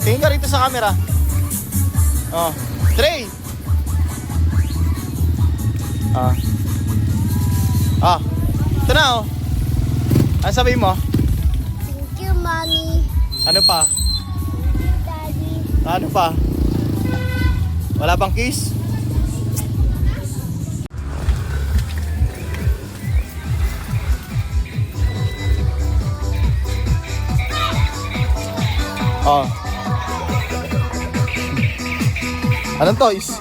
Tingin ka rito sa camera. Oh. Dre! Ah. Ah. Ito na oh. Ano sabihin mo? Thank you, Mommy. Ano pa? Thank you, Daddy. Ano pa? Wala bang kiss? Oh. Anong toys?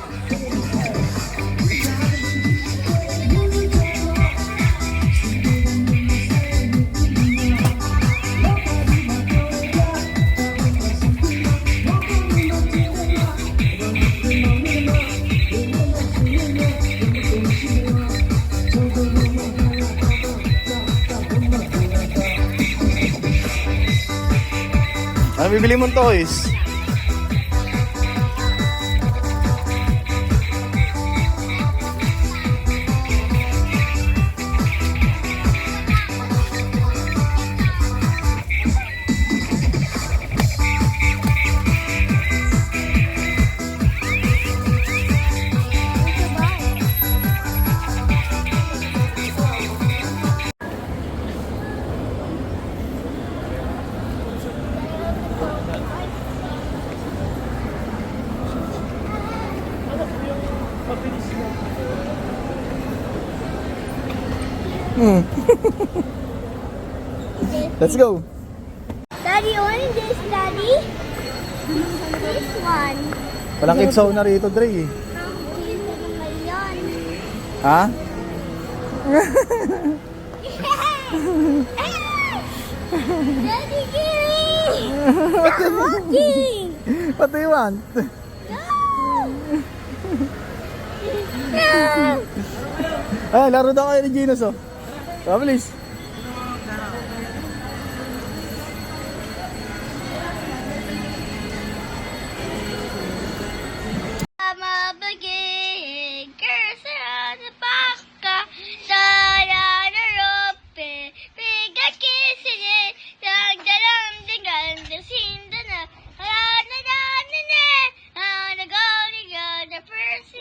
Ano bibili mong toys? Let's go. Daddy, what is this, Daddy? This one. Walang kids zone na rito, Dre. Dito naman yun. Ha? Daddy, Gary! Stop walking! What do you want? Ay, laro daw kayo ni Ginos, oh. Please. I'm a big girl on the baka, shut out a rope, big a kiss in it, dang the scene, the na, the first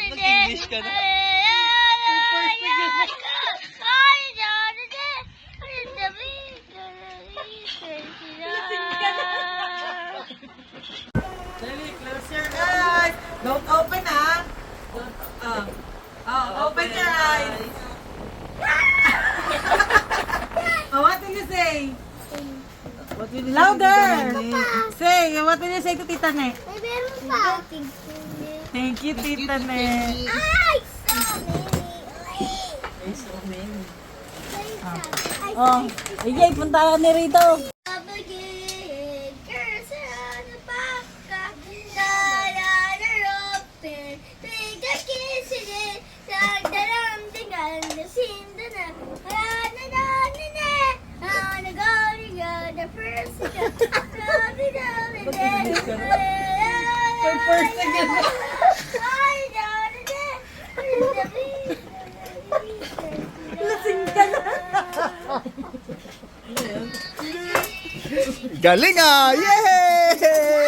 English ka na. Dali, close your eyes. Don't open, ah. Open your eyes. Oh, what will you say? What will you Louder. say? What will you say to Tita Ne? May meron pa. Thank you, Tita Ne. Ay, so many. Oh, Ijay, punta ka ni rito. Lasing ka na. Galing ah! Yay!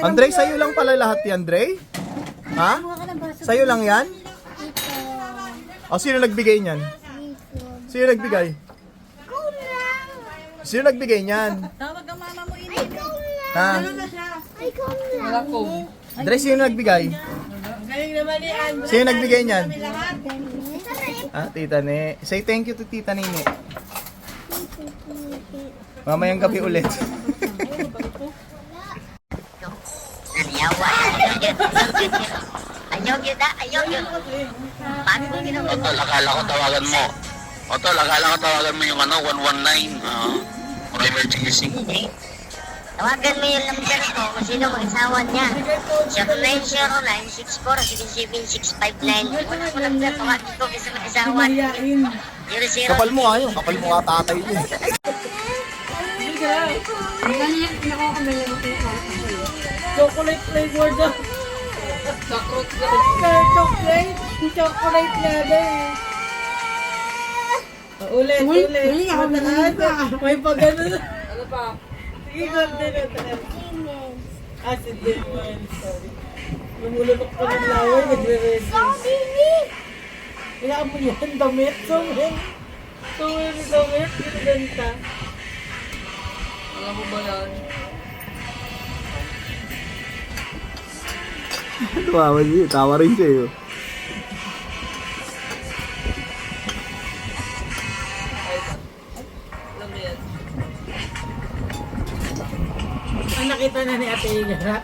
Andre, sa'yo lang pala lahat yan, Andre? Ha? Sa'yo lang yan? O, sino nagbigay niyan? Sino nagbigay? Sino nagbigay niyan? Tawag ang mama mo ini. Ha? Andre, sino nagbigay? Galing naman ni Andrew. Sino nagbigay niyan? Lahat. Ah, Tita Ne. Say thank you to Tita Nene. Mamayang gabi ulit. Otol, akala ko tawagan mo. Otol, akala ko tawagan mo yung 119. For emergency. Tawagan mo yung number ko kung sino mag-asawa niya. 0909647769. Wala ko number, tawagan ko kasi mag-asawa. 00. Kapal mo nga yun. Kapal mo nga tatay niya. Chocolate flavor daw. Chocolate. Chocolate leather. Ulit. Mataas. May pagano. Ano pa? Eagle din ito. Ah, si Demon. Sorry. Lumulunok pa ng laway, nagre-ready. Kaya mo yan, damit. Damit, ginaganta. Alam mo ba yan? Tumawa siya. Tawa rin siya eh. Alam mo yan. Ang nakita na ni Ate Igara.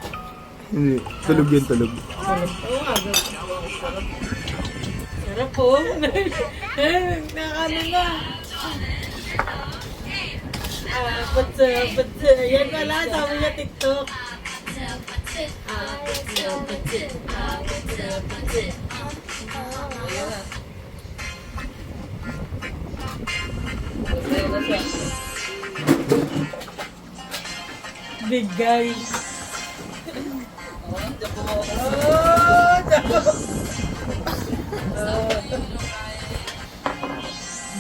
Hindi. Tulog yun, tulog. Sarap. Oo nga, sarap. Sarap po. Nakano na. But, yan wala, sabi niya TikTok. Big guy.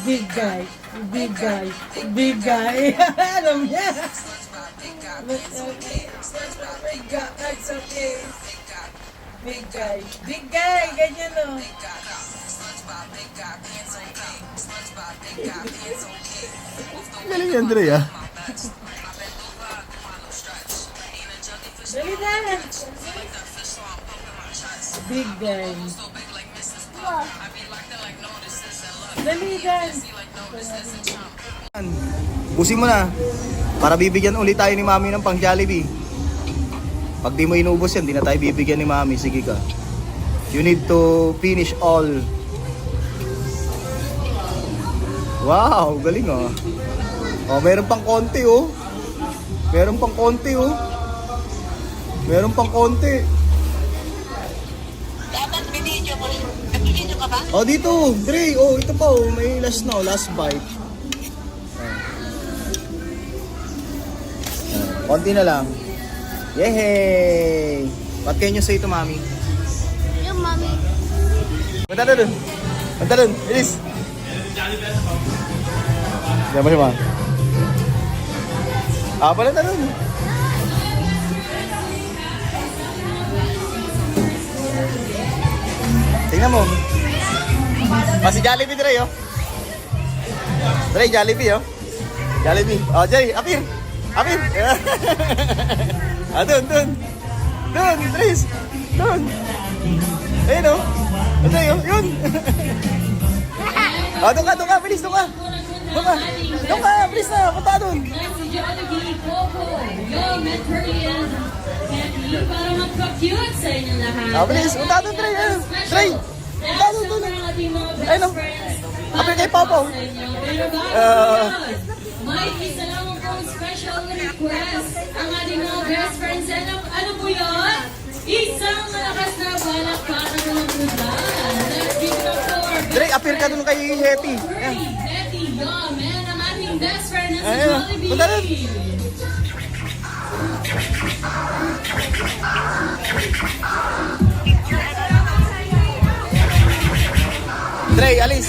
Big guy. Big guy. Big guy. Alam niya. It's okay. Big guy. Big guy. Ganyan o. Galing ni Andre ah. Dali na. Big guy. Dali guys. Busin mo na. Para bibigyan ulit tayo ni Mami ng pang Jollibee. Pag di mo inubos yan, di na tayo bibigyan ni Mami. Sige ka. You need to finish all. Wow, galing oh. Oh, meron pang konti oh. Meron pang konti oh. Meron pang konti. Dapat binidyo ko rin. Nag-video ka ba? Oh, dito. Dre, oh, ito pa oh. May last na oh, last bite. Konti na lang. Yehey! What can you say to Mami? Yung mami. Punta na dun. Punta dun. Bilis. Diyan mo siya ma. Pala na dun. Tingnan mo. Si Jollibee Dre oh. Dre, Jollibee oh. Jollibee. Oh, Jay, apir. Apir. Dun. Dun, Dres. Dun. Ayun oh. Ito yun, yun. Doon ka, bilis, doon ka. Doon ka, bilis na, punta dun. Si Jollibee, Coco, Young, Meturian, Candy, para magpa-cute sa inyo lahat. Bilis, punta dun, Trey. Trey, punta dun, dun. Ayun oh. Apir kay Papa. Pero bago may isa lang pong special request ang ating mga best friends. Ano po yun? Isang malakas na balakpakan ng lugar. Let's give it up for Dre, apir ka dun kay Hetty. Betty Yum and ang ating best friend na si Ayun, Jollibee. punta dun. Dre, alis.